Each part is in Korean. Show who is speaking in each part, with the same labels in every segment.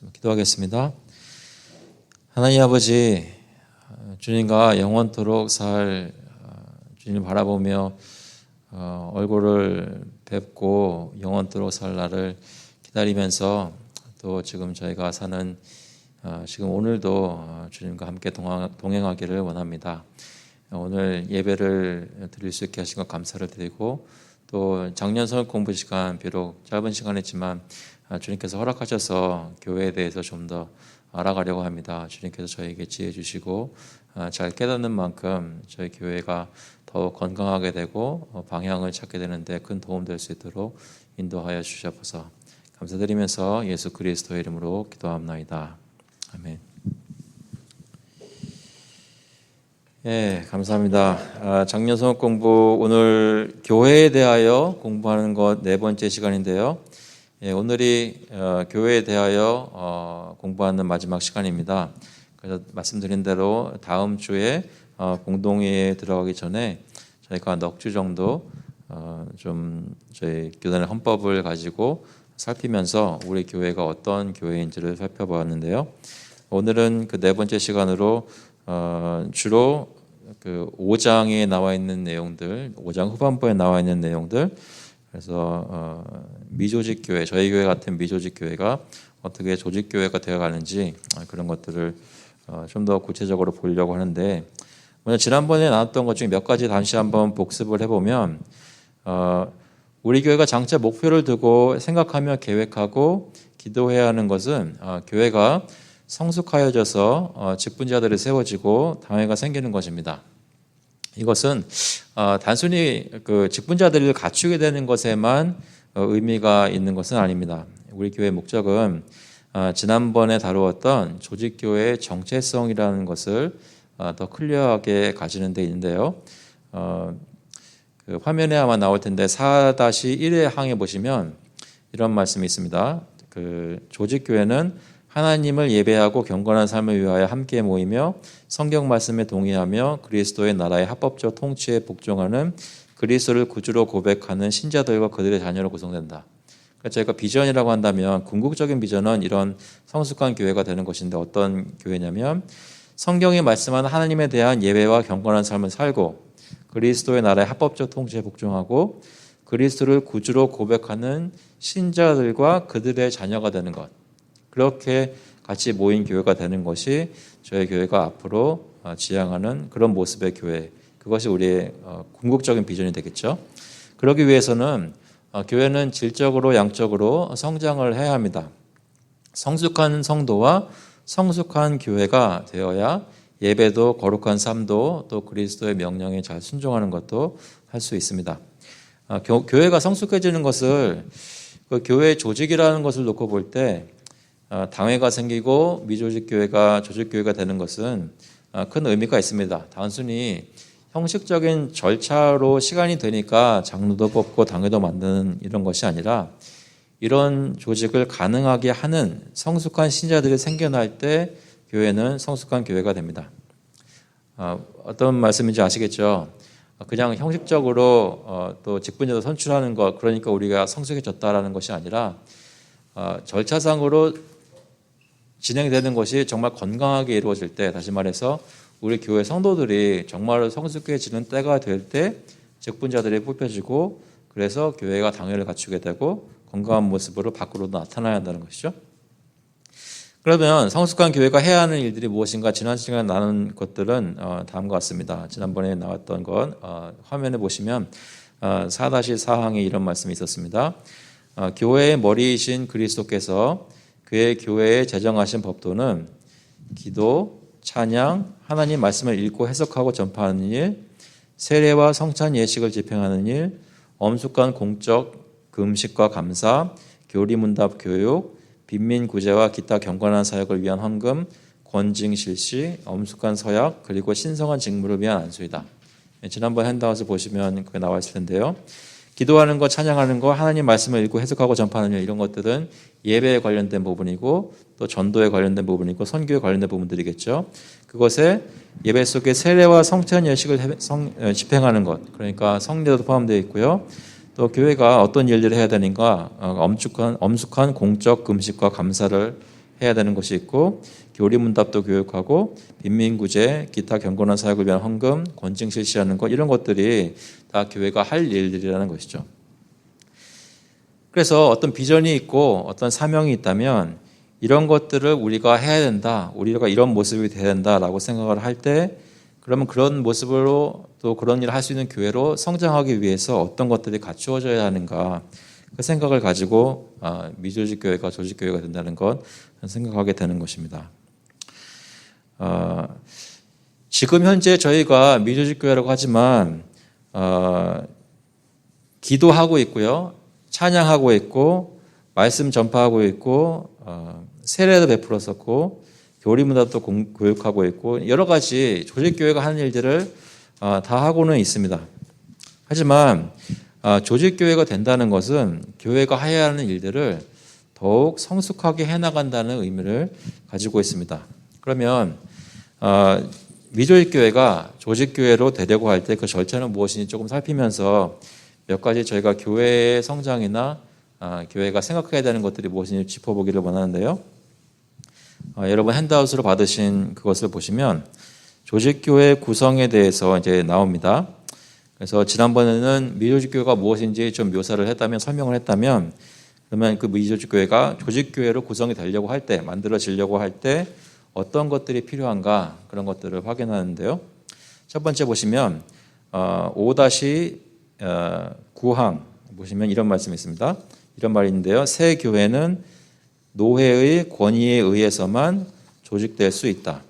Speaker 1: 좀 기도하겠습니다. 하나님 아버지, 주님과 영원토록 살 주님을 바라보며 얼굴을 뵙고 영원토록 살 날을 기다리면서 또 지금 저희가 사는 지금 오늘도 주님과 함께 동행하기를 원합니다. 오늘 예배를 드릴 수 있게 하신 것 감사를 드리고 또 작년 서울 공부 시간 비록 짧은 시간이지만 주님께서 허락하셔서 교회에 대해서 좀 더 알아가려고 합니다. 주님께서 저에게 지혜 주시고 잘 깨닫는 만큼 저희 교회가 더욱 건강하게 되고 방향을 찾게 되는데 큰 도움 될 수 있도록 인도하여 주시옵소서. 감사드리면서 예수 그리스도의 이름으로 기도합나이다. 아멘. 예, 감사합니다. 작년 성역 공부 오늘 교회에 대하여 공부하는 것 네 번째 시간인데요. 예, 오늘이 교회에 대하여 공부하는 마지막 시간입니다. 그래서 말씀드린 대로 다음 주에 공동회에 들어가기 전에 저희가 넉 주 정도 좀 저희 교단의 헌법을 가지고 살피면서 우리 교회가 어떤 교회인지를 살펴보았는데요. 오늘은 그 네 번째 시간으로 주로 그 5장에 나와 있는 내용들, 5장 후반부에 나와 있는 내용들, 그래서 미조직 교회, 저희 교회 같은 미조직 교회가 어떻게 조직 교회가 되어가는지 그런 것들을 좀 더 구체적으로 보려고 하는데, 먼저 지난번에 나왔던 것 중에 몇 가지 다시 한번 복습을 해보면, 우리 교회가 장차 목표를 두고 생각하며 계획하고 기도해야 하는 것은 교회가 성숙하여져서 직분자들이 세워지고 당회가 생기는 것입니다. 이것은 단순히 그 직분자들을 갖추게 되는 것에만 의미가 있는 것은 아닙니다. 우리 교회 목적은 지난번에 다루었던 조직교회의 정체성이라는 것을 더 클리어하게 가지는 데 있는데요. 그 화면에 아마 나올 텐데 4-1의 항에 보시면 이런 말씀이 있습니다. 그 조직교회는 하나님을 예배하고 경건한 삶을 위하여 함께 모이며 성경 말씀에 동의하며 그리스도의 나라의 합법적 통치에 복종하는 그리스도를 구주로 고백하는 신자들과 그들의 자녀로 구성된다. 그러니까 저희가 비전이라고 한다면 궁극적인 비전은 이런 성숙한 교회가 되는 것인데, 어떤 교회냐면 성경이 말씀하는 하나님에 대한 예배와 경건한 삶을 살고 그리스도의 나라의 합법적 통치에 복종하고 그리스도를 구주로 고백하는 신자들과 그들의 자녀가 되는 것, 그렇게 같이 모인 교회가 되는 것이 저희 교회가 앞으로 지향하는 그런 모습의 교회, 그것이 우리의 궁극적인 비전이 되겠죠. 그러기 위해서는 교회는 질적으로 양적으로 성장을 해야 합니다. 성숙한 성도와 성숙한 교회가 되어야 예배도 거룩한 삶도 또 그리스도의 명령에 잘 순종하는 것도 할 수 있습니다. 교회가 성숙해지는 것을 그 교회 조직이라는 것을 놓고 볼 때 당회가 생기고 미조직 교회가 조직 교회가 되는 것은 큰 의미가 있습니다. 단순히 형식적인 절차로 시간이 되니까 장로도 뽑고 당회도 만드는 이런 것이 아니라, 이런 조직을 가능하게 하는 성숙한 신자들이 생겨날 때 교회는 성숙한 교회가 됩니다. 어떤 말씀인지 아시겠죠? 그냥 형식적으로 또 직분자도 선출하는 것, 그러니까 우리가 성숙해졌다라는 것이 아니라 절차상으로 진행되는 것이 정말 건강하게 이루어질 때, 다시 말해서 우리 교회 성도들이 정말로 성숙해지는 때가 될 때 직분자들이 뽑혀지고, 그래서 교회가 당회를 갖추게 되고 건강한 모습으로 밖으로 나타나야 한다는 것이죠. 그러면 성숙한 교회가 해야 하는 일들이 무엇인가, 지난 시간에 나눈 것들은 다음과 같습니다. 지난번에 나왔던 건 화면에 보시면 4-4항에 이런 말씀이 있었습니다. 교회의 머리이신 그리스도께서 그의 교회에 제정하신 법도는 기도, 찬양, 하나님 말씀을 읽고 해석하고 전파하는 일, 세례와 성찬 예식을 집행하는 일, 엄숙한 공적 금식과 감사, 교리문답 교육, 빈민 구제와 기타 경건한 사역을 위한 헌금, 권징 실시, 엄숙한 서약, 그리고 신성한 직무를 위한 안수이다. 지난번 핸드아웃을 보시면 그게 나와 있을 텐데요. 기도하는 것, 찬양하는 것, 하나님 말씀을 읽고 해석하고 전파하는 일, 이런 것들은 예배에 관련된 부분이고 또 전도에 관련된 부분이고 선교에 관련된 부분들이겠죠. 그것에 예배 속에 세례와 성찬 예식을 집행하는 것, 그러니까 성례도 포함되어 있고요. 또 교회가 어떤 일들을 해야 되는가, 엄숙한 공적 금식과 감사를 해야 되는 것이 있고, 교리문답도 교육하고, 빈민구제, 기타 경건한 사역을 위한 헌금, 권증 실시하는 것, 이런 것들이 다 교회가 할 일들이라는 것이죠. 그래서 어떤 비전이 있고 어떤 사명이 있다면 이런 것들을 우리가 해야 된다, 우리가 이런 모습이 돼야 된다라고 생각을 할 때, 그러면 그런 모습으로 또 그런 일을 할 수 있는 교회로 성장하기 위해서 어떤 것들이 갖추어져야 하는가, 그 생각을 가지고 미조직 교회가 조직 교회가 된다는 것 생각하게 되는 것입니다. 지금 현재 저희가 미조직 교회라고 하지만 기도하고 있고요, 찬양하고 있고, 말씀 전파하고 있고, 세례도 베풀었었고, 교리문답도 교육하고 있고, 여러 가지 조직교회가 하는 일들을 다 하고는 있습니다. 하지만 조직교회가 된다는 것은 교회가 해야 하는 일들을 더욱 성숙하게 해나간다는 의미를 가지고 있습니다. 그러면 미조직교회가 조직교회로 되려고 할 때 그 절차는 무엇인지 조금 살피면서 몇 가지 저희가 교회의 성장이나 교회가 생각해야 되는 것들이 무엇인지 짚어보기를 원하는데요. 여러분 핸드아웃으로 받으신 그것을 보시면 조직교회 구성에 대해서 이제 나옵니다. 그래서 지난번에는 미조직교회가 무엇인지 좀 묘사를 했다면, 설명을 했다면, 그러면 그 미조직교회가 조직교회로 구성이 되려고 할 때, 만들어지려고 할 때 어떤 것들이 필요한가, 그런 것들을 확인하는데요. 첫 번째 보시면 5-9항 보시면 이런 말씀이 있습니다. 이런 말이 있는데요. 새 교회는 노회의 권위에 의해서만 조직될 수 있다.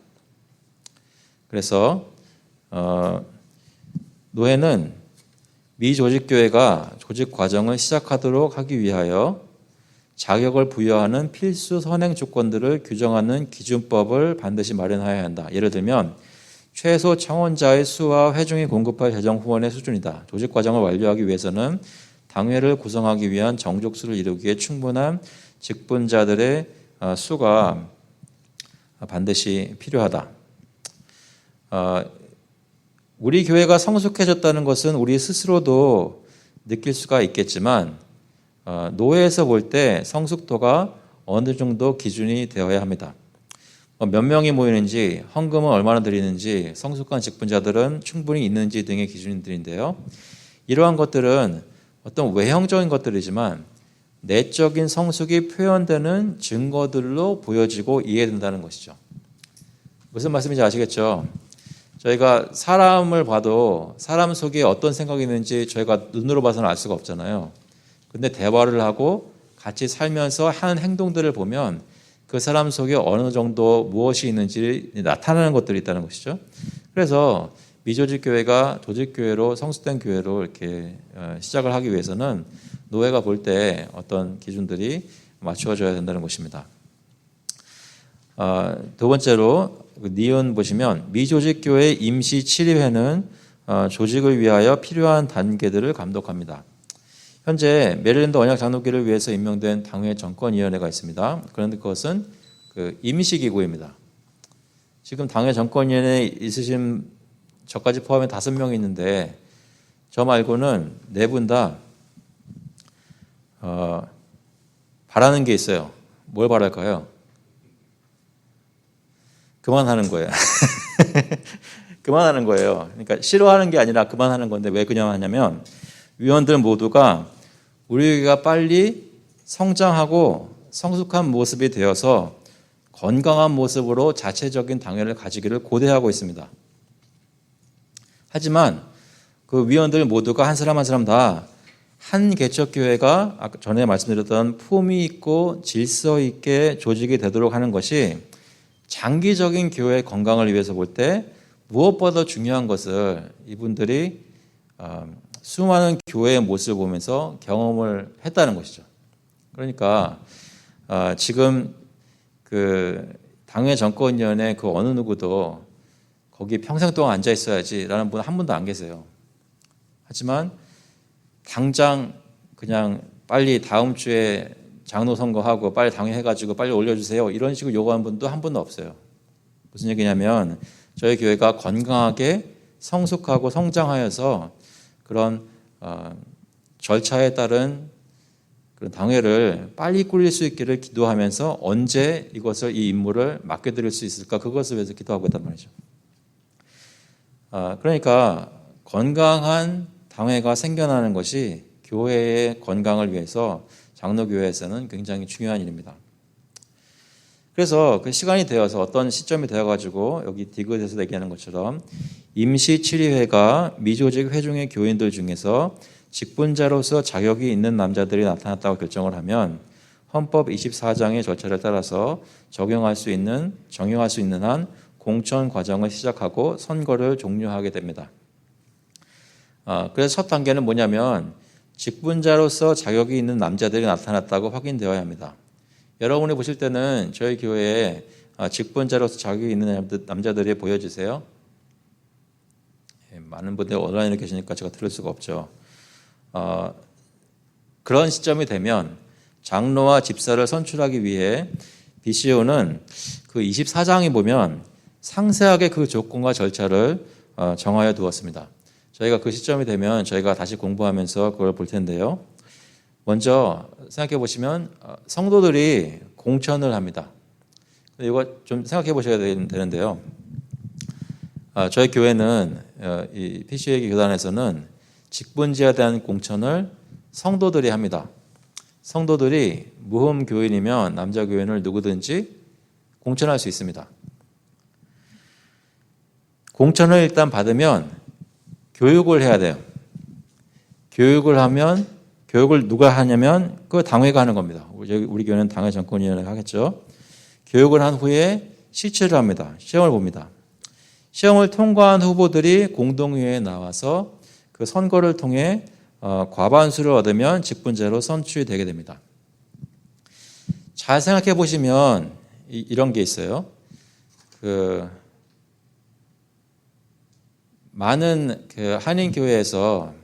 Speaker 1: 그래서 노회는 미조직교회가 조직 과정을 시작하도록 하기 위하여 자격을 부여하는 필수 선행 조건들을 규정하는 기준법을 반드시 마련해야 한다. 예를 들면 최소 청원자의 수와 회중이 공급할 재정 후원의 수준이다. 조직 과정을 완료하기 위해서는 당회를 구성하기 위한 정족수를 이루기에 충분한 직분자들의 수가 반드시 필요하다. 우리 교회가 성숙해졌다는 것은 우리 스스로도 느낄 수가 있겠지만 노회에서 볼 때 성숙도가 어느 정도 기준이 되어야 합니다. 몇 명이 모이는지, 헌금은 얼마나 드리는지, 성숙한 직분자들은 충분히 있는지 등의 기준들인데요. 이러한 것들은 어떤 외형적인 것들이지만 내적인 성숙이 표현되는 증거들로 보여지고 이해된다는 것이죠. 무슨 말씀인지 아시겠죠? 저희가 사람을 봐도 사람 속에 어떤 생각이 있는지 저희가 눈으로 봐서는 알 수가 없잖아요. 근데 대화를 하고 같이 살면서 하는 행동들을 보면 그 사람 속에 어느 정도 무엇이 있는지 나타나는 것들이 있다는 것이죠. 그래서 미조직교회가 조직교회로 성숙된 교회로 이렇게 시작을 하기 위해서는 노회가 볼 때 어떤 기준들이 맞추어져야 된다는 것입니다. 두 번째로 니은 보시면 미조직교회 임시 7위회는 조직을 위하여 필요한 단계들을 감독합니다. 현재 메릴랜드 언약 장로교를 위해서 임명된 당회 정권위원회가 있습니다. 그런데 그것은 그 임시기구입니다. 지금 당회 정권위원회에 있으신 저까지 포함해 5명이 있는데 저 말고는 4분 다 바라는 게 있어요. 뭘 바랄까요? 그만하는 거예요. 그만하는 거예요. 그러니까 싫어하는 게 아니라 그만하는 건데 왜 그냥 하냐면 위원들 모두가 우리가 빨리 성장하고 성숙한 모습이 되어서 건강한 모습으로 자체적인 당회를 가지기를 고대하고 있습니다. 하지만 그 위원들 모두가 한 사람 한 사람 다 한 개척교회가 아까 전에 말씀드렸던 품위 있고 질서 있게 조직이 되도록 하는 것이 장기적인 교회의 건강을 위해서 볼 때 무엇보다 중요한 것을 이분들이 수많은 교회의 모습을 보면서 경험을 했다는 것이죠. 그러니까 지금 그 당회 정권위원회 그 어느 누구도 거기 평생 동안 앉아 있어야지라는 분 한 분도 안 계세요. 하지만 당장 그냥 빨리 다음 주에 장로 선거하고 빨리 당회해가지고 빨리 올려주세요. 이런 식으로 요구하는 분도 한 분도 없어요. 무슨 얘기냐면 저희 교회가 건강하게 성숙하고 성장하여서 그런 절차에 따른 그런 당회를 빨리 꿀릴 수 있기를 기도하면서 언제 이것을 이 임무를 맡겨드릴 수 있을까 그것을 위해서 기도하고 있단 말이죠. 그러니까 건강한 당회가 생겨나는 것이 교회의 건강을 위해서 장로교회에서는 굉장히 중요한 일입니다. 그래서 그 시간이 되어서 어떤 시점이 되어가지고 여기 디귿에서 얘기하는 것처럼 임시치리회가 미조직 회중의 교인들 중에서 직분자로서 자격이 있는 남자들이 나타났다고 결정을 하면 헌법 24장의 절차를 따라서 정형할 수 있는 한 공천 과정을 시작하고 선거를 종료하게 됩니다. 그래서 첫 단계는 뭐냐면 직분자로서 자격이 있는 남자들이 나타났다고 확인되어야 합니다. 여러분이 보실 때는 저희 교회에 직분자로서 자격이 있는 남자들이 보여주세요. 많은 분들이 온라인에 계시니까 제가 들을 수가 없죠. 그런 시점이 되면 장로와 집사를 선출하기 위해 BCO는 그 24장에 보면 상세하게 그 조건과 절차를 정하여 두었습니다. 저희가 그 시점이 되면 저희가 다시 공부하면서 그걸 볼 텐데요. 먼저 생각해 보시면 성도들이 공천을 합니다. 이거 좀 생각해 보셔야 되는데요. 저희 교회는 이 PCA 교단에서는 직분지에 대한 공천을 성도들이 합니다. 성도들이 무흠 교인이면 남자 교인을 누구든지 공천할 수 있습니다. 공천을 일단 받으면 교육을 해야 돼요. 교육을 누가 하냐면 그 당회가 하는 겁니다. 우리 교회는 당회 정권위원회가 하겠죠. 교육을 한 후에 시치를 합니다. 시험을 봅니다. 시험을 통과한 후보들이 공동회의에 나와서 그 선거를 통해 과반수를 얻으면 직분자로 선출이 되게 됩니다. 잘 생각해 보시면 이런 게 있어요. 많은 한인 교회에서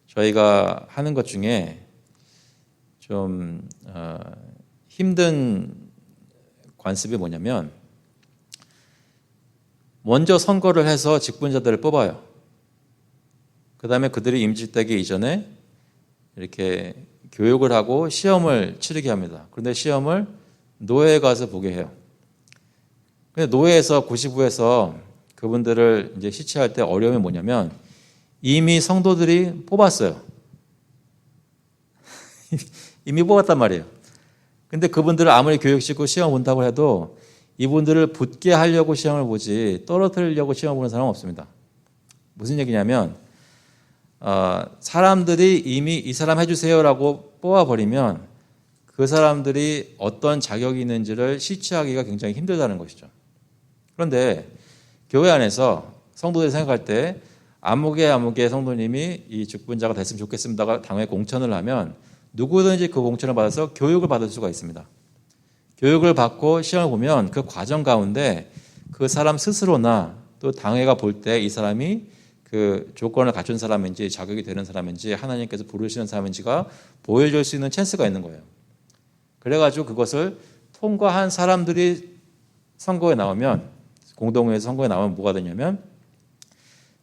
Speaker 1: 저희가 하는 것 중에 좀 힘든 관습이 뭐냐면 먼저 선거를 해서 직분자들을 뽑아요. 그 다음에 그들이 임직되기 이전에 이렇게 교육을 하고 시험을 치르게 합니다. 그런데 시험을 노회에 가서 보게 해요. 근데 노회에서 95에서 그분들을 이제 시치할 때 어려움이 뭐냐면 이미 성도들이 뽑았어요. 이미 뽑았단 말이에요. 근데 그분들을 아무리 교육시키고 시험 본다고 해도 이분들을 붙게 하려고 시험을 보지 떨어뜨리려고 시험 보는 사람은 없습니다. 무슨 얘기냐면 사람들이 이미 이 사람 해주세요라고 뽑아버리면 그 사람들이 어떤 자격이 있는지를 시치하기가 굉장히 힘들다는 것이죠. 그런데 교회 안에서 성도들이 생각할 때 아무개 성도님이 이 직분자가 됐으면 좋겠습니다가 당회 공천을 하면 누구든지 그 공천을 받아서 교육을 받을 수가 있습니다. 교육을 받고 시험을 보면 그 과정 가운데 그 사람 스스로나 또 당회가 볼 때 이 사람이 그 조건을 갖춘 사람인지 자격이 되는 사람인지 하나님께서 부르시는 사람인지가 보여줄 수 있는 찬스가 있는 거예요. 그래가지고 그것을 통과한 사람들이 선거에 나오면 공동회에서 선거에 나오면 뭐가 되냐면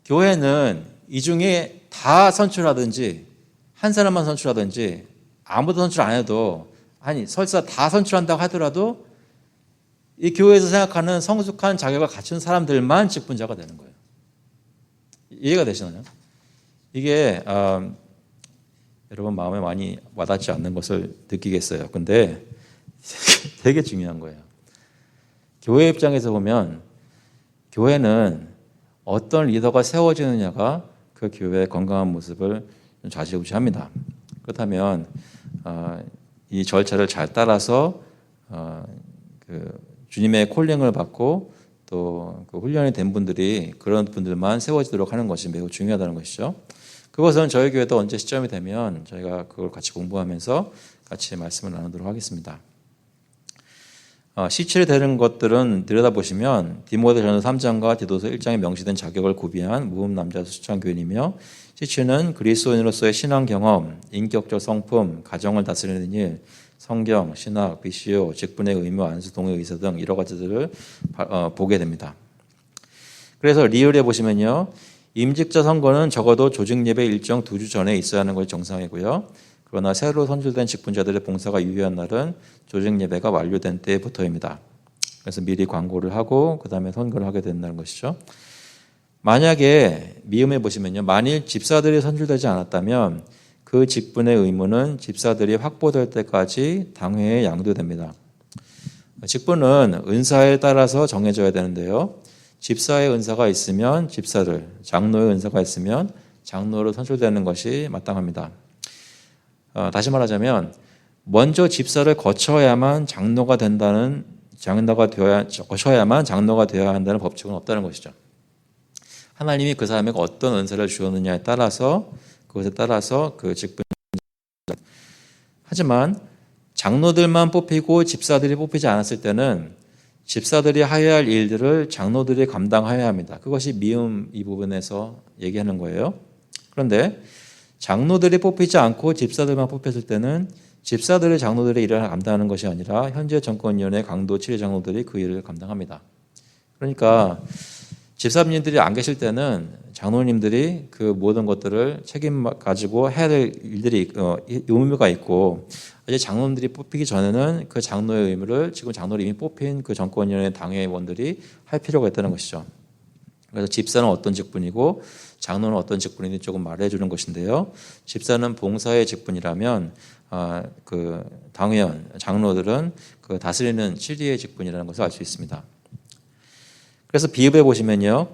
Speaker 1: 교회는 이 중에 다 선출하든지 한 사람만 선출하든지 아무도 선출 안 해도 설사 다 선출한다고 하더라도 이 교회에서 생각하는 성숙한 자격을 갖춘 사람들만 직분자가 되는 거예요. 이해가 되시나요? 이게 여러분 마음에 많이 와닿지 않는 것을 느끼겠어요. 근데 되게 중요한 거예요. 교회 입장에서 보면 교회는 어떤 리더가 세워지느냐가 그 교회의 건강한 모습을 좌지우지합니다. 그렇다면 이 절차를 잘 따라서 그 주님의 콜링을 받고 또 그 훈련이 된 분들이 그런 분들만 세워지도록 하는 것이 매우 중요하다는 것이죠. 그것은 저희 교회도 언제 시점이 되면 저희가 그걸 같이 공부하면서 같이 말씀을 나누도록 하겠습니다. 시치를 되는 것들은 들여다보시면 디모데전서 3장과 디도서 1장에 명시된 자격을 구비한 무흠 남자 수창 교인이며 시치는 그리스도인으로서의 신앙 경험, 인격적 성품, 가정을 다스리는 일, 성경, 신학, BCO, 직분의 의무, 안수, 동의 의사 등 여러 가지들을 보게 됩니다. 그래서 리을에 보시면요. 임직자 선거는 적어도 조직 예배 일정 2주 전에 있어야 하는 것이 정상이고요. 그러나 새로 선출된 직분자들의 봉사가 유효한 날은 조직 예배가 완료된 때부터입니다. 그래서 미리 광고를 하고 그 다음에 선거를 하게 된다는 것이죠. 만약에 미음해 보시면요, 만일 집사들이 선출되지 않았다면 그 직분의 의무는 집사들이 확보될 때까지 당회에 양도됩니다. 직분은 은사에 따라서 정해져야 되는데요. 집사의 은사가 있으면 집사를, 장로의 은사가 있으면 장로로 선출되는 것이 마땅합니다. 다시 말하자면 먼저 집사를 거쳐야만 장로가 되어야 한다는 법칙은 없다는 것이죠. 하나님이 그 사람에게 어떤 은사를 주었느냐에 따라서 그것에 따라서 그 직분. 하지만 장로들만 뽑히고 집사들이 뽑히지 않았을 때는 집사들이 하여야 할 일들을 장로들이 감당해야 합니다. 그것이 미음 이 부분에서 얘기하는 거예요. 그런데 장로들이 뽑히지 않고 집사들만 뽑혔을 때는 집사들이 장로들의 일을 감당하는 것이 아니라 현재 정권위원회 강도 7위 장로들이 그 일을 감당합니다. 그러니까 집사님들이 안 계실 때는 장로님들이 그 모든 것들을 책임 가지고 해야 될 일들이 의무가 있고, 이제 장로님들이 뽑히기 전에는 그 장로의 의무를 지금 장로를 이미 뽑힌 그 정권위원회 당회원들이 할 필요가 있다는 것이죠. 그래서 집사는 어떤 직분이고 장로는 어떤 직분인지 조금 말해주는 것인데요. 집사는 봉사의 직분이라면 그 당회원, 장로들은 그 다스리는 7위의 직분이라는 것을 알 수 있습니다. 그래서 비읍해 보시면요,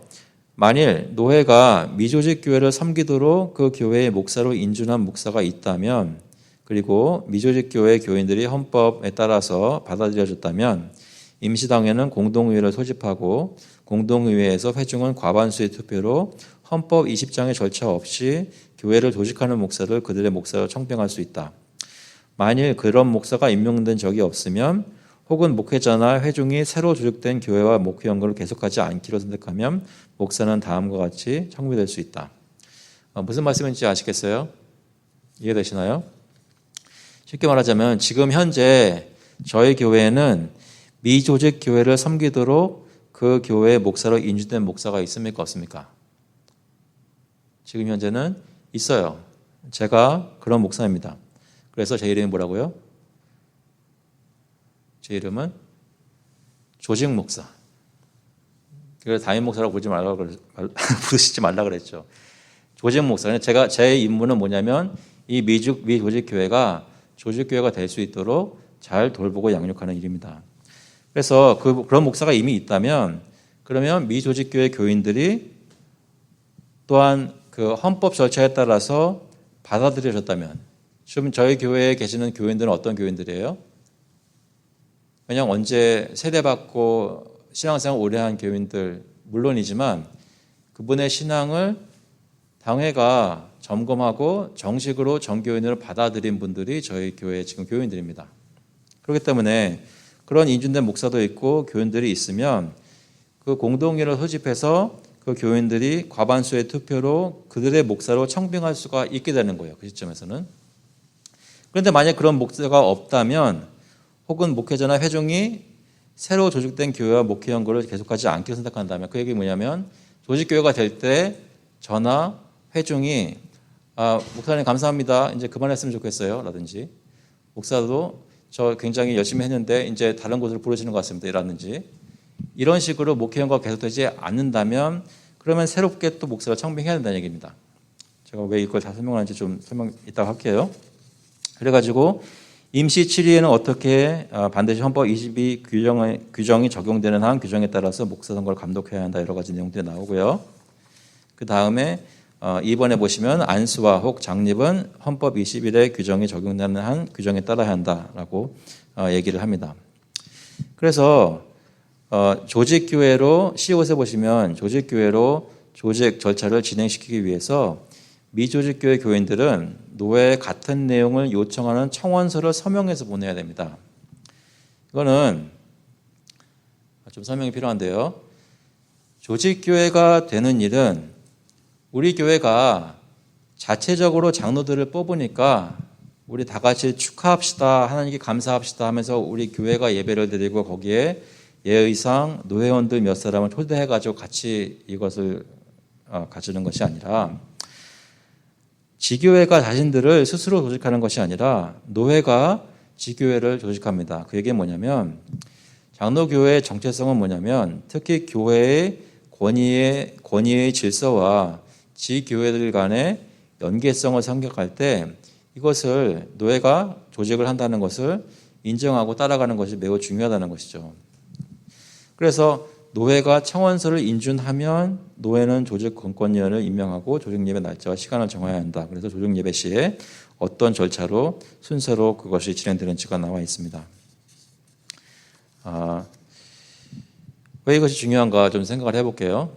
Speaker 1: 만일 노회가 미조직 교회를 섬기도록 그 교회의 목사로 인준한 목사가 있다면, 그리고 미조직 교회 교인들이 헌법에 따라서 받아들여졌다면 임시당회는 공동의회를 소집하고 공동의회에서 회중은 과반수의 투표로 헌법 20장의 절차 없이 교회를 조직하는 목사를 그들의 목사로 청빙할 수 있다. 만일 그런 목사가 임명된 적이 없으면 혹은 목회자나 회중이 새로 조직된 교회와 목회 연구를 계속하지 않기로 선택하면 목사는 다음과 같이 청비될 수 있다. 무슨 말씀인지 아시겠어요? 이해되시나요? 쉽게 말하자면 지금 현재 저희 교회에는 미조직 교회를 섬기도록 그 교회의 목사로 인준된 목사가 있습니까? 없습니까? 지금 현재는 있어요. 제가 그런 목사입니다. 그래서 제 이름이 뭐라고요? 제 이름은 조직 목사. 그래서 담임 목사라고 부르시지 말라 그랬죠. 조직 목사. 제 임무는 뭐냐면 이 미조직 교회가 조직 교회가 될 수 있도록 잘 돌보고 양육하는 일입니다. 그래서 그런 목사가 이미 있다면, 그러면 미조직 교회 교인들이 또한 그 헌법 절차에 따라서 받아들여졌다면, 지금 저희 교회에 계시는 교인들은 어떤 교인들이에요? 그냥 언제 세례받고 신앙생활 오래 한 교인들 물론이지만 그분의 신앙을 당회가 점검하고 정식으로 정교인으로 받아들인 분들이 저희 교회 지금 교인들입니다. 그렇기 때문에 그런 인준된 목사도 있고 교인들이 있으면 그 공동회를 소집해서 그 교인들이 과반수의 투표로 그들의 목사로 청빙할 수가 있게 되는 거예요. 그 시점에서는. 그런데 만약 그런 목사가 없다면, 혹은 목회자나 회중이 새로 조직된 교회와 목회 연구를 계속하지 않기로 선택한다면, 그 얘기 뭐냐면 조직교회가 될 때 저나 회중이 목사님 감사합니다, 이제 그만했으면 좋겠어요 라든지, 목사도 저 굉장히 열심히 했는데 이제 다른 곳으로 부르시는 것 같습니다 라든지, 이런 식으로 목회 연구가 계속되지 않는다면 그러면 새롭게 또 목사를 청빙해야 된다는 얘기입니다. 제가 왜 이걸 다 설명하는지 좀 설명 이따가 할게요. 그래가지고 임시 7위에는 어떻게 반드시 헌법 22 규정이 적용되는 한 규정에 따라서 목사 선거를 감독해야 한다, 여러 가지 내용들이 나오고요. 그 다음에 2번에 보시면 안수와 혹 장립은 헌법 21의 규정이 적용되는 한 규정에 따라야 한다라고 얘기를 합니다. 그래서 조직교회로 C5에 보시면 조직교회로 조직 절차를 진행시키기 위해서 미조직교회 교인들은 노회에 같은 내용을 요청하는 청원서를 서명해서 보내야 됩니다. 이거는 좀 설명이 필요한데요. 조직교회가 되는 일은 우리 교회가 자체적으로 장로들을 뽑으니까 우리 다 같이 축하합시다, 하나님께 감사합시다 하면서 우리 교회가 예배를 드리고 거기에 예의상 노회원들 몇 사람을 초대해가지고 같이 이것을 가지는 것이 아니라, 지교회가 자신들을 스스로 조직하는 것이 아니라 노회가 지교회를 조직합니다. 그 얘기는 뭐냐면 장로교회의 정체성은 뭐냐면 특히 교회의 권위의 질서와 지교회들 간의 연계성을 생각할 때 이것을 노회가 조직을 한다는 것을 인정하고 따라가는 것이 매우 중요하다는 것이죠. 그래서 노회가 청원서를 인준하면 노회는 조직권위원을 임명하고 조직예배 날짜와 시간을 정해야 한다. 그래서 조직예배 시에 어떤 절차로 순서로 그것이 진행되는지가 나와 있습니다. 왜 이것이 중요한가 좀 생각을 해볼게요.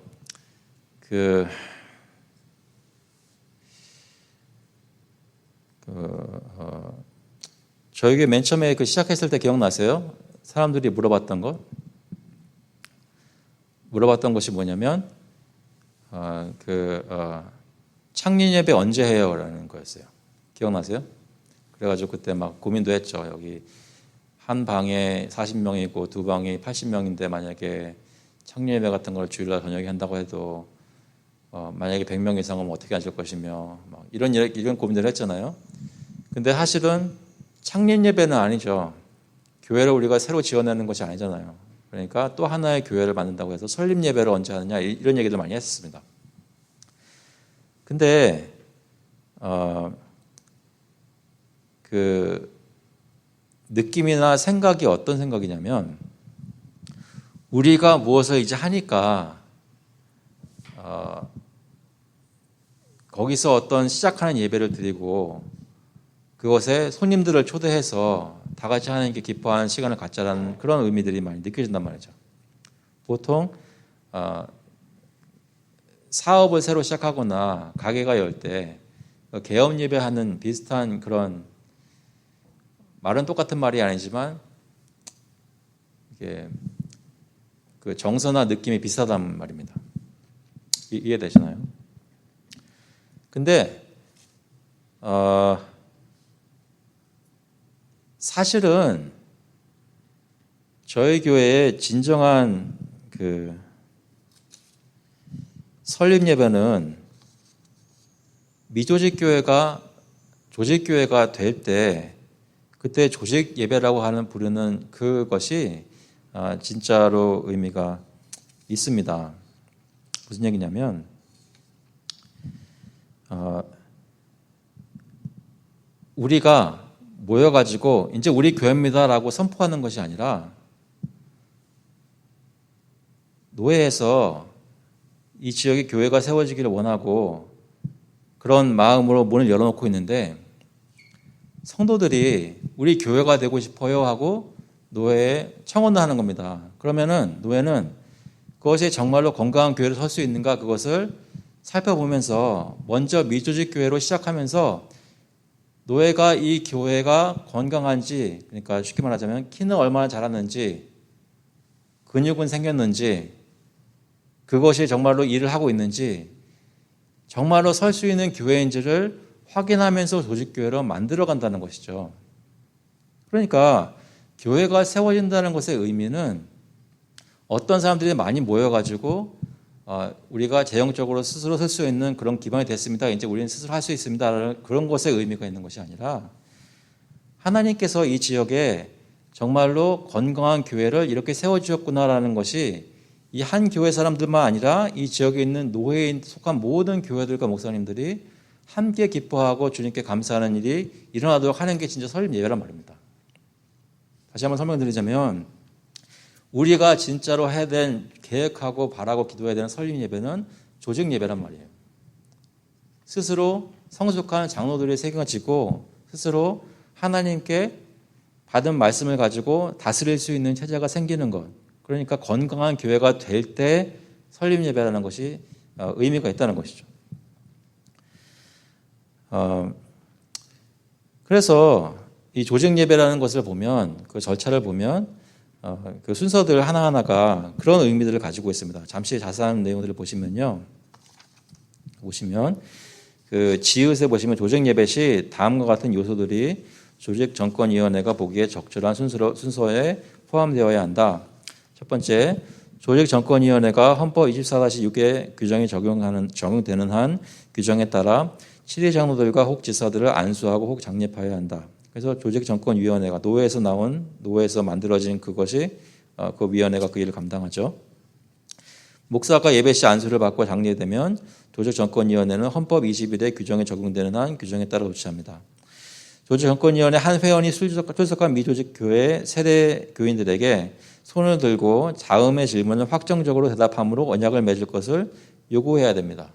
Speaker 1: 저에게 맨 처음에 시작했을 때 기억나세요? 사람들이 물어봤던 것이 뭐냐면 창립 예배 언제 해요? 라는 거였어요. 기억나세요? 그래가지고 그때 막 고민도 했죠. 여기 한 방에 40명이고 두 방에 80명인데 만약에 창립 예배 같은 걸 주일날 저녁에 한다고 해도 만약에 100명 이상 오면 어떻게 하실 것이며 막 이런 고민들을 했잖아요. 근데 사실은 창립 예배는 아니죠. 교회를 우리가 새로 지어내는 것이 아니잖아요. 그러니까 또 하나의 교회를 만든다고 해서 설립 예배를 언제 하느냐 이런 얘기를 많이 했습니다. 근데 그 느낌이나 생각이 어떤 생각이냐면 우리가 무엇을 이제 하니까 거기서 어떤 시작하는 예배를 드리고 그것에 손님들을 초대해서 다 같이 하나님께 기뻐하는 시간을 갖자라는 그런 의미들이 많이 느껴진단 말이죠. 보통 사업을 새로 시작하거나 가게가 열 때 개업 예배하는 비슷한 그런 말은 똑같은 말이 아니지만 이게 그 정서나 느낌이 비슷하단 말입니다. 이해되시나요? 근데 사실은 저희 교회의 진정한 그 설립 예배는 미조직 교회가 조직 교회가 될 때 그때 조직 예배라고 부르는 그것이 진짜로 의미가 있습니다. 무슨 얘기냐면 우리가 모여가지고 이제 우리 교회입니다라고 선포하는 것이 아니라 노회에서 이 지역에 교회가 세워지기를 원하고 그런 마음으로 문을 열어놓고 있는데 성도들이 우리 교회가 되고 싶어요 하고 노회에 청원을 하는 겁니다. 그러면은 노회는 그것이 정말로 건강한 교회로 설 수 있는가 그것을 살펴보면서 먼저 미조직 교회로 시작하면서 노회가 이 교회가 건강한지, 그러니까 쉽게 말하자면 키는 얼마나 자랐는지, 근육은 생겼는지, 그것이 정말로 일을 하고 있는지, 정말로 설 수 있는 교회인지를 확인하면서 조직교회로 만들어간다는 것이죠. 그러니까 교회가 세워진다는 것의 의미는 어떤 사람들이 많이 모여가지고 우리가 재정적으로 스스로 설 수 있는 그런 기반이 됐습니다. 이제 우리는 스스로 할 수 있습니다. 그런 것에 의미가 있는 것이 아니라 하나님께서 이 지역에 정말로 건강한 교회를 이렇게 세워주셨구나라는 것이 이 한 교회 사람들만 아니라 이 지역에 있는 노회에 속한 모든 교회들과 목사님들이 함께 기뻐하고 주님께 감사하는 일이 일어나도록 하는 게 진짜 설립 예배란 말입니다. 다시 한번 설명드리자면 우리가 진짜로 해야 될 계획하고 바라고 기도해야 되는 설립 예배는 조직 예배란 말이에요. 스스로 성숙한 장로들의 세계가 지고 스스로 하나님께 받은 말씀을 가지고 다스릴 수 있는 체제가 생기는 것. 그러니까 건강한 교회가 될 때 설립 예배라는 것이 의미가 있다는 것이죠. 그래서 이 조직 예배라는 것을 보면 그 절차를 보면 그 순서들 하나하나가 그런 의미들을 가지고 있습니다. 잠시 자세한 내용들을 보시면 그 지읒에 보시면 조직 예배 시 다음과 같은 요소들이 조직정권위원회가 보기에 적절한 순서에 포함되어야 한다. 첫 번째, 조직정권위원회가 헌법 24-6의 규정이 적용되는 한 규정에 따라 시리 장로들과 혹 지사들을 안수하고 혹 장립하여야 한다. 그래서 조직정권위원회가 노회에서 만들어진 그것이 그 위원회가 그 일을 감당하죠. 목사가 예배 시 안수를 받고 장례되면 조직정권위원회는 헌법 21의 규정에 적용되는 한 규정에 따라 조치합니다. 조직정권위원회 한 회원이 출석한 미조직교회 세대 교인들에게 손을 들고 자음의 질문을 확정적으로 대답함으로 언약을 맺을 것을 요구해야 됩니다.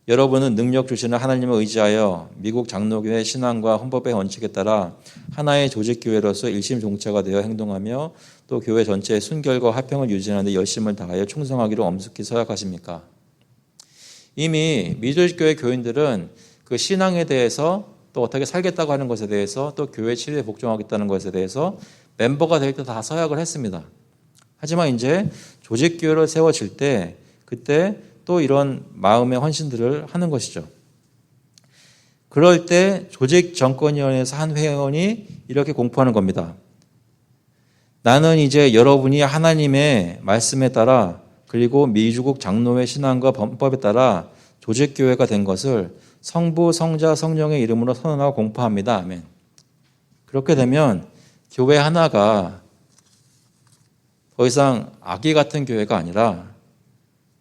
Speaker 1: 여러분은 능력 주시는 하나님을 의지하여 미국 장로교회 신앙과 헌법의 원칙에 따라 하나의 조직교회로서 일심동체가 되어 행동하며 또 교회 전체의 순결과 화평을 유지하는 데 열심을 다하여 충성하기로 엄숙히 서약하십니까? 이미 미조직교회 교인들은 그 신앙에 대해서 또 어떻게 살겠다고 하는 것에 대해서 또 교회 치리에 복종하겠다는 것에 대해서 멤버가 될 때 다 서약을 했습니다. 하지만 이제 조직교회로 세워질 때 그때 또 이런 마음의 헌신들을 하는 것이죠. 그럴 때 조직정권위원회에서 한 회원이 이렇게 공포하는 겁니다. 나는 이제 여러분이 하나님의 말씀에 따라 그리고 미주국 장로회 신앙과 범법에 따라 조직교회가 된 것을 성부, 성자, 성령의 이름으로 선언하고 공포합니다. 아멘. 그렇게 되면 교회 하나가 더 이상 아기 같은 교회가 아니라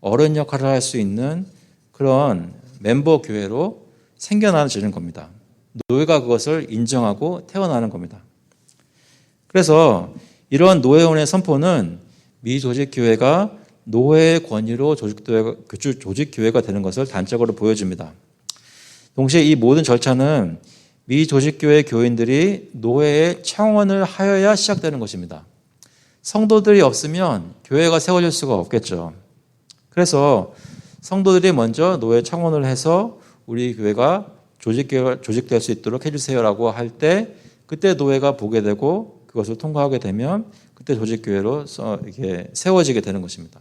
Speaker 1: 어른 역할을 할 수 있는 그런 멤버 교회로 생겨나지는 겁니다. 노예가 그것을 인정하고 태어나는 겁니다. 그래서 이러한 노예원의 선포는 미조직교회가 노예의 권위로 조직교회가 되는 것을 단적으로 보여줍니다. 동시에 이 모든 절차는 미조직교회 교인들이 노예의 청원을 하여야 시작되는 것입니다. 성도들이 없으면 교회가 세워질 수가 없겠죠. 그래서 성도들이 먼저 노예 청원을 해서 우리 교회가 조직될 수 있도록 해주세요라고 할 때 그때 노예가 보게 되고 그것을 통과하게 되면 그때 조직교회로 이렇게 세워지게 되는 것입니다.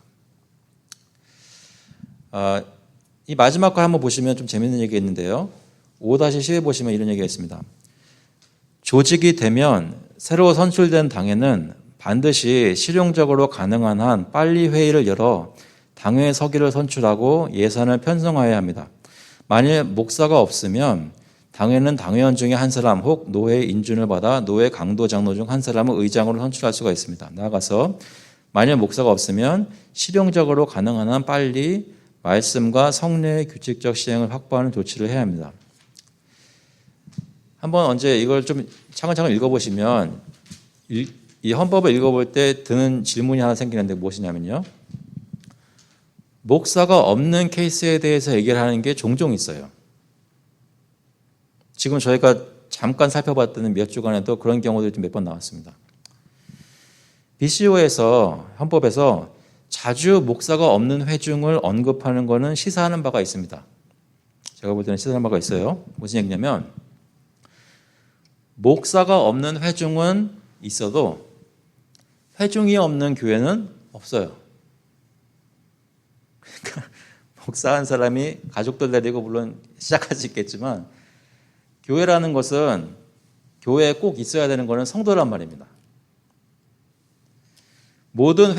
Speaker 1: 이 마지막 거 한번 보시면 좀 재밌는 얘기가 있는데요. 5-10에 보시면 이런 얘기가 있습니다. 조직이 되면 새로 선출된 당에는 반드시 실용적으로 가능한 한 빨리 회의를 열어 당회 서기를 선출하고 예산을 편성하여야 합니다. 만일 목사가 없으면 당회는 당회원 중에 한 사람 혹 노회 인준을 받아 노회 강도 장로 중 한 사람을 의장으로 선출할 수가 있습니다. 나아가서 만일 목사가 없으면 실용적으로 가능한 한 빨리 말씀과 성례의 규칙적 시행을 확보하는 조치를 해야 합니다. 한번 언제 이걸 좀 차근차근 읽어보시면 이 헌법을 읽어볼 때 드는 질문이 하나 생기는데 무엇이냐면요. 목사가 없는 케이스에 대해서 얘기를 하는 게 종종 있어요. 지금 저희가 잠깐 살펴봤던 몇 주간에도 그런 경우들이 몇 번 나왔습니다. BCO에서 헌법에서 자주 목사가 없는 회중을 언급하는 것은 시사하는 바가 있습니다. 제가 볼 때는 시사하는 바가 있어요. 무슨 얘기냐면 목사가 없는 회중은 있어도 회중이 없는 교회는 없어요. 그러니까 목사 한 사람이 가족들 데리고 물론 시작할 수 있겠지만 교회라는 것은 교회에 꼭 있어야 되는 것은 성도란 말입니다. 모든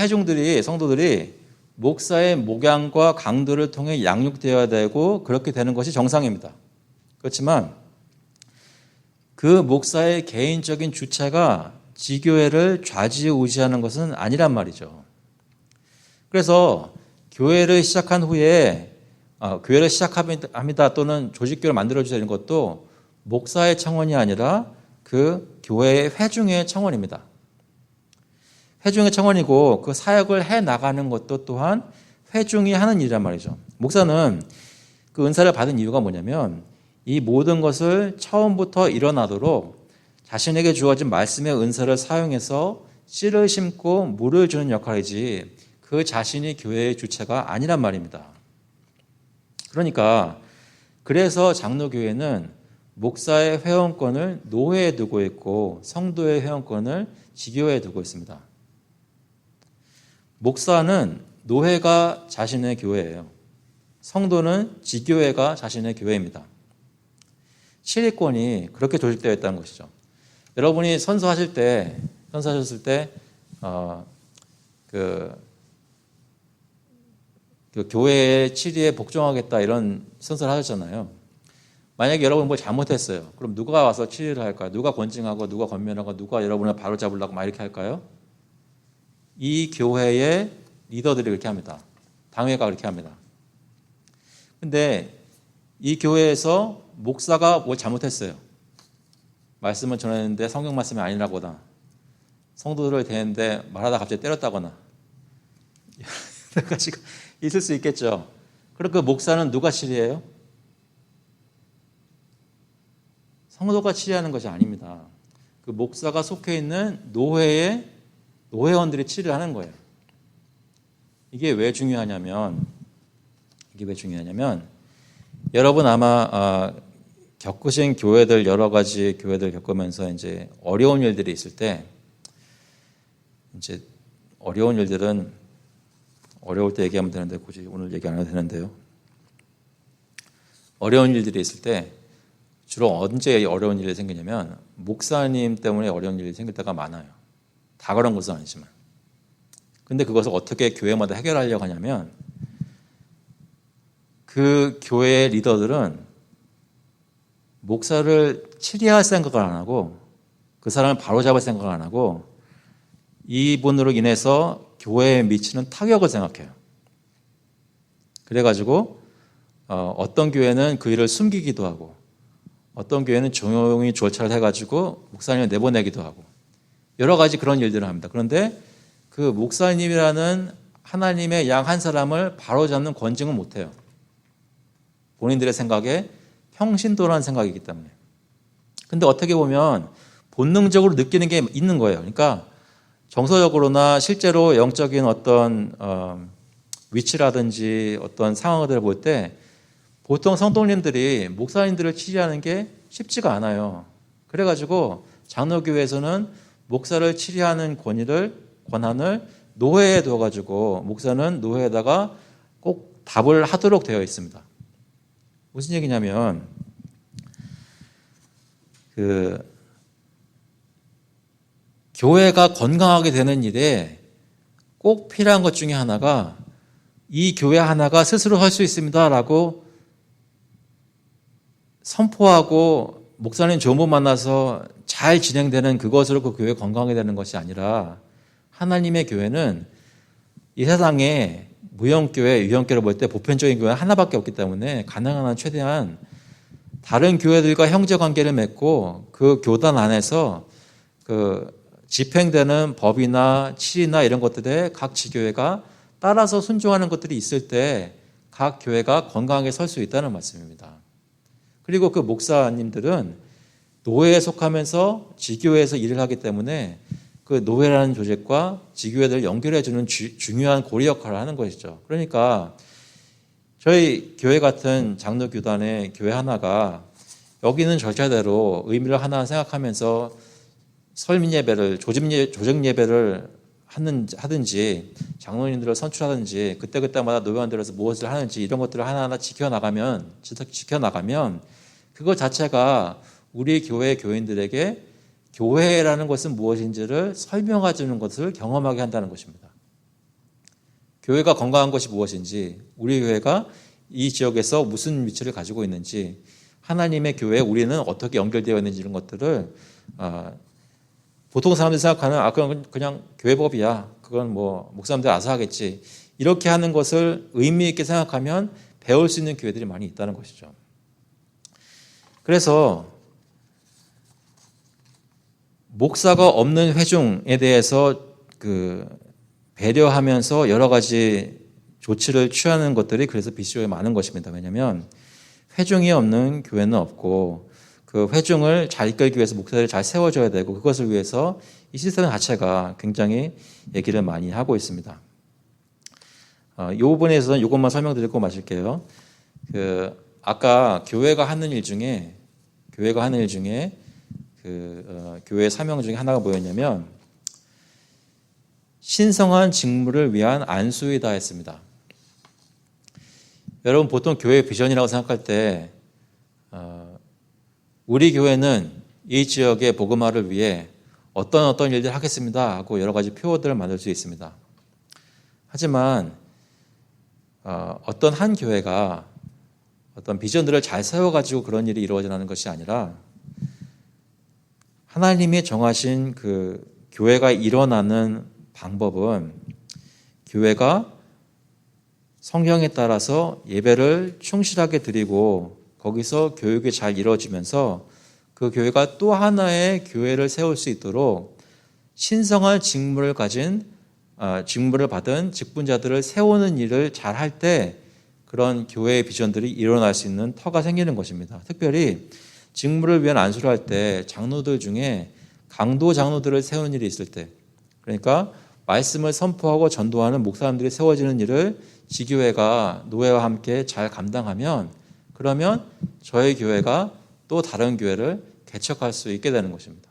Speaker 1: 성도들이 목사의 목양과 강도를 통해 양육되어야 되고 그렇게 되는 것이 정상입니다. 그렇지만 그 목사의 개인적인 주체가 지교회를 좌지우지하는 것은 아니란 말이죠. 그래서 교회를 시작한 후에 교회를 시작합니다 또는 조직교회를 만들어주세요 이런 것도 목사의 청원이 아니라 그 교회의 회중의 청원입니다. 회중의 청원이고 그 사역을 해나가는 것도 또한 회중이 하는 일이란 말이죠. 목사는 그 은사를 받은 이유가 뭐냐면 이 모든 것을 처음부터 일어나도록 자신에게 주어진 말씀의 은사를 사용해서 씨를 심고 물을 주는 역할이지 그 자신이 교회의 주체가 아니란 말입니다. 그러니까 그래서 장로교회는 목사의 회원권을 노회에 두고 있고 성도의 회원권을 지교회에 두고 있습니다. 목사는 노회가 자신의 교회예요. 성도는 지교회가 자신의 교회입니다. 치리권이 그렇게 조직되어 있다는 것이죠. 여러분이 선서하셨을 때 그 교회의 치리에 복종하겠다 이런 선서를 하셨잖아요. 만약에 여러분 뭘 잘못했어요. 그럼 누가 와서 치리를 할까요? 누가 권징하고 누가 권면하고 누가 여러분을 바로잡으려고 막 이렇게 할까요? 이 교회의 리더들이 그렇게 합니다. 당회가 그렇게 합니다. 근데 이 교회에서 목사가 뭘 잘못했어요. 말씀을 전했는데 성경 말씀이 아니라거나 성도들을 대했는데 말하다 갑자기 때렸다거나 여러 가지가 있을 수 있겠죠. 그럼 그 목사는 누가 치리해요? 성도가 치리하는 것이 아닙니다. 그 목사가 속해 있는 노회원들이 치리를 하는 거예요. 이게 왜 중요하냐면 여러분 아마 겪으신 교회들 여러 가지 교회들 겪으면서 이제 어려운 일들이 있을 때 이제 어려운 일들은 어려울 때 얘기하면 되는데 굳이 오늘 얘기 안 해도 되는데요. 어려운 일들이 있을 때 주로 언제 어려운 일이 생기냐면 목사님 때문에 어려운 일이 생길 때가 많아요. 다 그런 것은 아니지만. 근데 그것을 어떻게 교회마다 해결하려고 하냐면 그 교회의 리더들은 목사를 치리할 생각을 안 하고 그 사람을 바로잡을 생각을 안 하고 이분으로 인해서 교회에 미치는 타격을 생각해요. 그래가지고 어떤 교회는 그 일을 숨기기도 하고 어떤 교회는 조용히 조처를 해가지고 목사님을 내보내기도 하고 여러 가지 그런 일들을 합니다. 그런데 그 목사님이라는 하나님의 양 한 사람을 바로잡는 권징은 못해요. 본인들의 생각에 평신도라는 생각이기 때문에. 근데 어떻게 보면 본능적으로 느끼는 게 있는 거예요. 그러니까 정서적으로나 실제로 영적인 어떤 위치라든지 어떤 상황들을 볼 때 보통 성도님들이 목사님들을 치리하는 게 쉽지가 않아요. 그래가지고 장로교회에서는 목사를 치리하는 권한을 노회에 둬가지고 목사는 노회에다가 꼭 답을 하도록 되어 있습니다. 무슨 얘기냐면 교회가 건강하게 되는 일에 꼭 필요한 것 중에 하나가 이 교회 하나가 스스로 할 수 있습니다라고 선포하고 목사님 좋은 분 만나서 잘 진행되는 그것으로 그 교회 건강하게 되는 것이 아니라 하나님의 교회는 이 세상에 무형교회, 유형교회를 볼 때 보편적인 교회는 하나밖에 없기 때문에 가능한 한 최대한 다른 교회들과 형제관계를 맺고 그 교단 안에서 그 집행되는 법이나 칠이나 이런 것들에 각 지교회가 따라서 순종하는 것들이 있을 때 각 교회가 건강하게 설 수 있다는 말씀입니다. 그리고 그 목사님들은 노회에 속하면서 지교회에서 일을 하기 때문에 그 노회라는 조직과 지교회들을 연결해주는 중요한 고리 역할을 하는 것이죠. 그러니까 저희 교회 같은 장로교단의 교회 하나가 여기는 절차대로 의미를 하나 생각하면서 설민 예배를 조직 예배를 하든지 장로님들을 선출하든지 그때그때마다 노회원들에서 무엇을 하는지 이런 것들을 하나하나 지켜나가면 그것 자체가 우리 교회 교인들에게 교회라는 것은 무엇인지를 설명해 주는 것을 경험하게 한다는 것입니다. 교회가 건강한 것이 무엇인지, 우리 교회가 이 지역에서 무슨 위치를 가지고 있는지, 하나님의 교회에 우리는 어떻게 연결되어 있는지 이런 것들을 보통 사람들이 생각하는 그건 그냥 교회법이야. 그건 뭐 목사님들 알아서 하겠지. 이렇게 하는 것을 의미 있게 생각하면 배울 수 있는 교회들이 많이 있다는 것이죠. 그래서 목사가 없는 회중에 대해서 배려하면서 여러 가지 조치를 취하는 것들이 그래서 BCO에 많은 것입니다. 왜냐하면 회중이 없는 교회는 없고 그 회중을 잘 이끌기 위해서 목사들이 잘 세워줘야 되고 그것을 위해서 이 시스템 자체가 굉장히 얘기를 많이 하고 있습니다. 이 부분에서는 이것만 설명드리고 마실게요. 아까 교회가 하는 일 중에 교회 사명 중에 하나가 뭐였냐면 신성한 직무를 위한 안수이다 했습니다. 여러분 보통 교회 비전이라고 생각할 때 우리 교회는 이 지역의 복음화를 위해 어떤 일들을 하겠습니다 하고 여러 가지 표어들을 만들 수 있습니다. 하지만 어떤 한 교회가 어떤 비전들을 잘 세워가지고 그런 일이 이루어지는 것이 아니라 하나님이 정하신 그 교회가 일어나는 방법은 교회가 성경에 따라서 예배를 충실하게 드리고 거기서 교육이 잘 이루어지면서 그 교회가 또 하나의 교회를 세울 수 있도록 신성한 직무를 받은 직분자들을 세우는 일을 잘 할 때 그런 교회의 비전들이 일어날 수 있는 터가 생기는 것입니다. 특별히 직무를 위한 안수를 할 때 장로들 중에 강도 장로들을 세우는 일이 있을 때, 그러니까 말씀을 선포하고 전도하는 목사님들이 세워지는 일을 지교회가 노회와 함께 잘 감당하면, 그러면 저희 교회가 또 다른 교회를 개척할 수 있게 되는 것입니다.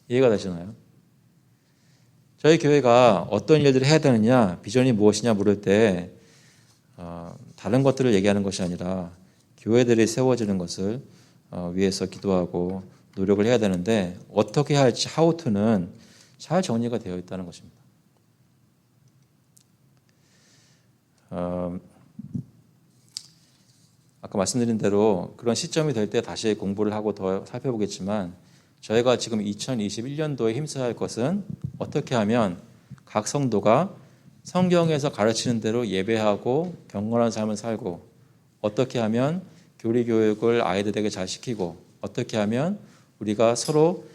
Speaker 1: 이해가 되시나요? 저희 교회가 어떤 일들을 해야 되느냐, 비전이 무엇이냐 물을 때 다른 것들을 얘기하는 것이 아니라 교회들이 세워지는 것을 위해서 기도하고 노력을 해야 되는데, 어떻게 할지 how to는 잘 정리가 되어 있다는 것입니다. 아까 말씀드린 대로 그런 시점이 될 때 다시 공부를 하고 더 살펴보겠지만, 저희가 지금 2021년도에 힘써야 할 것은 어떻게 하면 각 성도가 성경에서 가르치는 대로 예배하고 경건한 삶을 살고, 어떻게 하면 교리 교육을 아이들에게 잘 시키고, 어떻게 하면 우리가 서로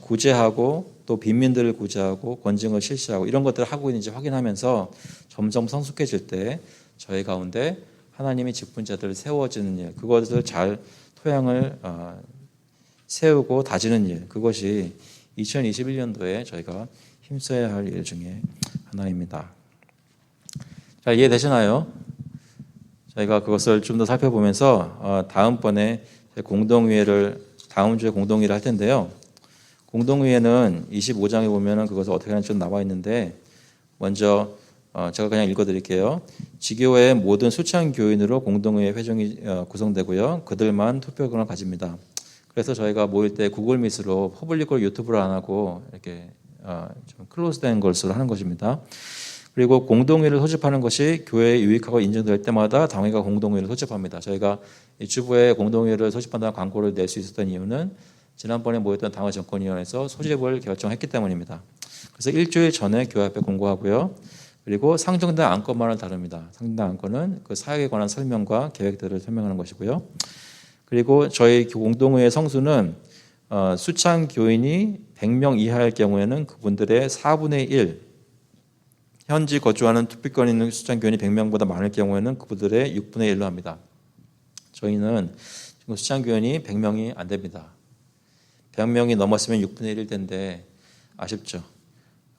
Speaker 1: 구제하고 또 빈민들을 구제하고 권징을 실시하고 이런 것들을 하고 있는지 확인하면서 점점 성숙해질 때 저희 가운데 하나님이 직분자들을 세워지는 일, 그것을 잘 토양을 세우고 다지는 일, 그것이 2021년도에 저희가 힘써야 할 일 중에 하나입니다. 자, 이해되시나요? 저희가 그것을 좀 더 살펴보면서 다음번에 공동회의를 다음 주에 공동회의를 할 텐데요. 공동회의는 25장에 보면은 그것을 어떻게 하는지 좀 나와 있는데, 먼저 제가 그냥 읽어드릴게요. 지교회의 모든 수찬 교인으로 공동회의 회정이 구성되고요. 그들만 투표권을 가집니다. 그래서 저희가 모일 때 구글 미트로 퍼블릭으로 유튜브를 안 하고 이렇게 좀 클로즈된 것으로 하는 것입니다. 그리고 공동회의를 소집하는 것이 교회에 유익하고 인정될 때마다 당회가 공동회의를 소집합니다. 저희가 주부에 공동회의를 소집한다는 광고를 낼 수 있었던 이유는 지난번에 모였던 당회 정권위원회에서 소집을 결정했기 때문입니다. 그래서 일주일 전에 교회 앞에 공고하고요. 그리고 상정된 안건만을 다룹니다. 상정된 안건은 그 사역에 관한 설명과 계획들을 설명하는 것이고요. 그리고 저희 공동회의 성수는 수찬 교인이 100명 이하일 경우에는 그분들의 4분의 1, 현지 거주하는 투표권 있는 수찬 교인이 100명보다 많을 경우에는 그분들의 6분의 1로 합니다. 저희는 지금 수찬 교인이 100명이 안 됩니다. 100명이 넘었으면 6분의 1일 텐데 아쉽죠.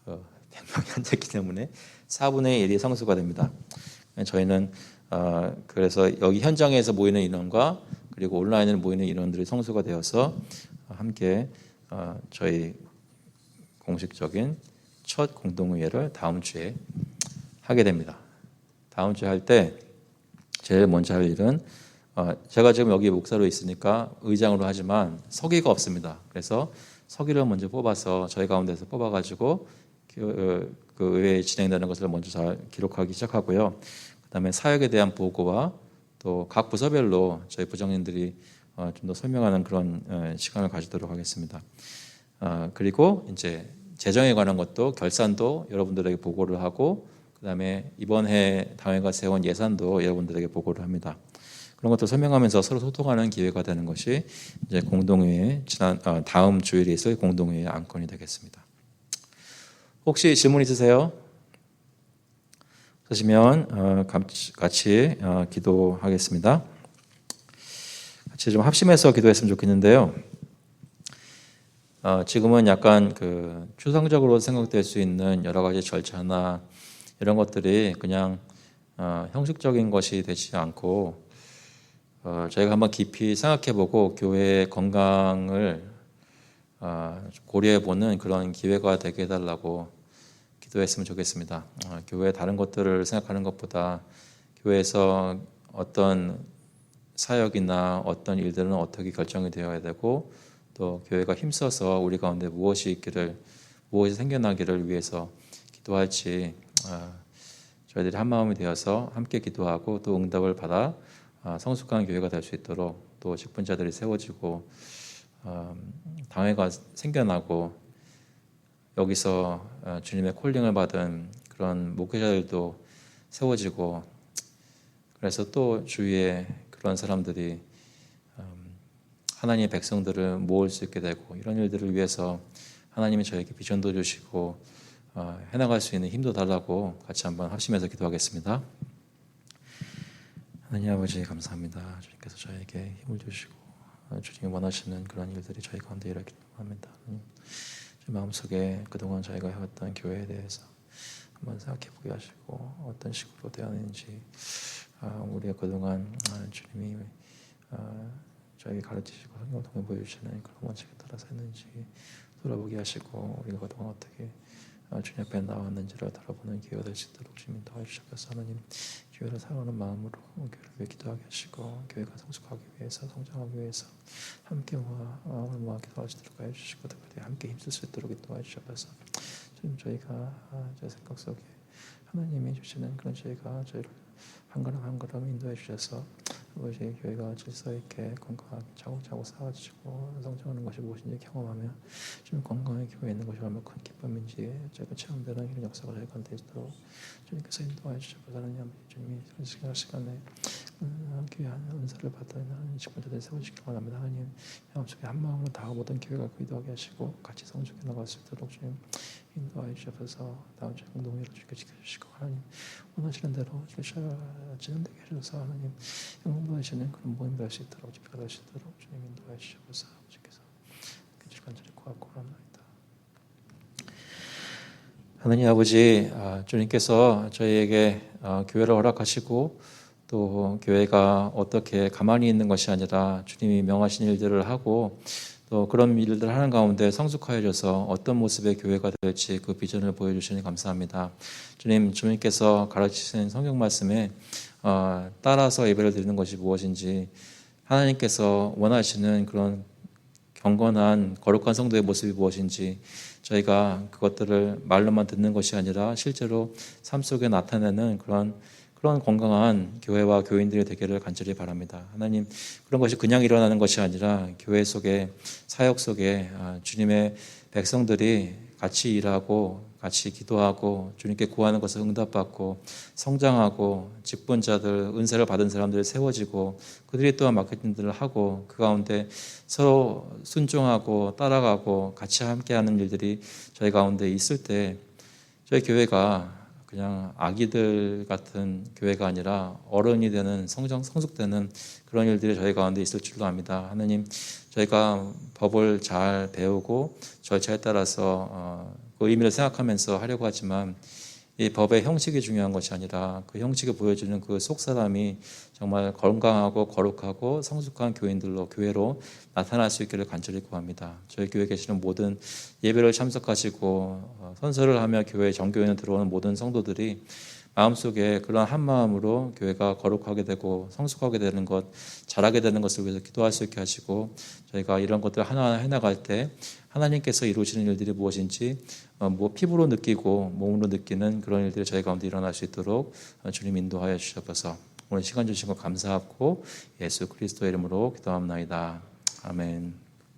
Speaker 1: 100명이 안 됐기 때문에 4분의 1이 성수가 됩니다. 저희는 그래서 여기 현장에서 모이는 인원과 그리고 온라인으로 모이는 인원들이 성수가 되어서 함께 저희 공식적인 첫 공동회의를 다음 주에 하게 됩니다. 다음 주에 할 때 제일 먼저 할 일은 제가 지금 여기 목사로 있으니까 의장으로 하지만 서기가 없습니다. 그래서 서기를 먼저 뽑아서 저희 가운데서 뽑아가지고 그 의회에 진행되는 것을 먼저 잘 기록하기 시작하고요. 그다음에 사역에 대한 보고와 또 각 부서별로 저희 부장님들이 좀 더 설명하는 그런 시간을 가지도록 하겠습니다. 그리고 이제 재정에 관한 것도 결산도 여러분들에게 보고를 하고, 그다음에 이번 해 당회가 세운 예산도 여러분들에게 보고를 합니다. 그런 것도 설명하면서 서로 소통하는 기회가 되는 것이 이제 공동회의 다음 주일에 있을 공동회의 안건이 되겠습니다. 혹시 질문 있으세요? 그러시면 같이 기도하겠습니다. 같이 좀 합심해서 기도했으면 좋겠는데요. 지금은 약간 그 추상적으로 생각될 수 있는 여러 가지 절차나 이런 것들이 그냥 형식적인 것이 되지 않고 저희가 한번 깊이 생각해보고 교회의 건강을 고려해보는 그런 기회가 되게 해달라고 기도했으면 좋겠습니다. 교회 다른 것들을 생각하는 것보다 교회에서 어떤 사역이나 어떤 일들은 어떻게 결정이 되어야 되고, 또 교회가 힘써서 우리 가운데 무엇이 생겨나기를 위해서 기도할지 저희들이 한 마음이 되어서 함께 기도하고 또 응답을 받아 성숙한 교회가 될 수 있도록, 또 직분자들이 세워지고 당회가 생겨나고 여기서 주님의 콜링을 받은 그런 목회자들도 세워지고, 그래서 또 주위에 그런 사람들이 하나님의 백성들을 모을 수 있게 되고, 이런 일들을 위해서 하나님이 저에게 비전도 주시고 해나갈 수 있는 힘도 달라고 같이 한번 합심해서 기도하겠습니다. 하나님 아버지 감사합니다. 주님께서 저에게 힘을 주시고 주님이 원하시는 그런 일들이 저희 가운데 일어나기를 합니다. 제 마음속에 그동안 저희가 해왔던 교회에 대해서 한번 생각해보게 하시고, 어떤 식으로 되었는지, 우리가 그동안 주님이 저에게 가르치시고 성경을 통해 보여주시는 그런 원칙에 따라서 했는지 돌아보게 하시고, 우리가 그동안 어떻게 주님 앞에 나왔는지를 돌아보는 기회가 될 수 있도록 주님 도와주셔서, 하나님 교회를 사랑하는 마음으로 교회를 위해 기도하게 하시고, 교회가 성숙하기 위해서, 성장하기 위해서 함께 마음을 모아 기도할 수 있도록 해주시고, 특별히 함께 힘쓸 수 있도록 도와주셔서 지금 저희가 제 생각 속에 하나님이 주시는 그런 저희를 한 걸음 한 걸음 인도해 주셔서 아버지 교회가 질서 있게 건강하게 차곡차곡 쌓아지고 성장하는 것이 무엇인지 경험하며 주님 건강하게 교회에 있는 것이 얼마나 큰 기쁨인지 저희가 체험되는 이런 역사가 저희 가운데 있도록 주님께서 인도해 주셔서, 하나님 주님이 시간에 귀한 은사를 받는 하나님 직분자들이 세워지기를 원합니다. 하나님 마음속에 한 마음으로 다 모든 교회가 기도하게 하시고 같이 성숙해 나갈 수 있도록 주님 인도해 주셔서 다음 주 공동회로 주께 지켜주시고, 하나님 원하시는 대로 진행되게 해주셔서 하나님 영광 받으시는 그런 모임 될 수 있도록, 집회가 될 수 있도록 주님 인도해 주셔서 아버지께서 간절히 고맙고합니다. 하나님 아버지, 주님께서 저희에게 교회를 허락하시고 또 교회가 어떻게 가만히 있는 것이 아니라 주님이 명하신 일들을 하고 또 그런 일들을 하는 가운데 성숙하여져서 어떤 모습의 교회가 될지 그 비전을 보여주시니 감사합니다. 주님께서 가르치신 성경 말씀에 따라서 예배를 드리는 것이 무엇인지, 하나님께서 원하시는 그런 경건한 거룩한 성도의 모습이 무엇인지 저희가 그것들을 말로만 듣는 것이 아니라 실제로 삶 속에 나타내는 그런 건강한 교회와 교인들이 되기를 간절히 바랍니다. 하나님, 그런 것이 그냥 일어나는 것이 아니라 교회 속에, 사역 속에 주님의 백성들이 같이 일하고 같이 기도하고 주님께 구하는 것을 응답받고 성장하고 직분자들, 은사를 받은 사람들이 세워지고 그들이 또한 마케팅들을 하고 그 가운데 서로 순종하고 따라가고 같이 함께하는 일들이 저희 가운데 있을 때 저희 교회가 그냥 아기들 같은 교회가 아니라 어른이 되는 성숙되는 그런 일들이 저희 가운데 있을 줄로 압니다. 하나님, 저희가 법을 잘 배우고 절차에 따라서 그 의미를 생각하면서 하려고 하지만 이 법의 형식이 중요한 것이 아니라 그 형식이 보여주는 그 속사람이 정말 건강하고 거룩하고 성숙한 교회로 나타날 수 있기를 간절히 구합니다. 저희 교회에 계시는 모든 예배를 참석하시고 선서를 하며 교회 정교회에 들어오는 모든 성도들이 마음속에 그런 한 마음으로 교회가 거룩하게 되고 성숙하게 되는 것, 잘하게 되는 것을 위해서 기도할 수 있게 하시고, 저희가 이런 것들을 하나하나 해나갈 때 하나님께서 이루시는 일들이 무엇인지 피부로 느끼고 몸으로 느끼는 그런 일들이 저희 가운데 일어날 수 있도록 주님 인도하여 주셔서 오늘 시간 주신 것 감사하고 예수 그리스도의 이름으로 기도합나이다. 아멘.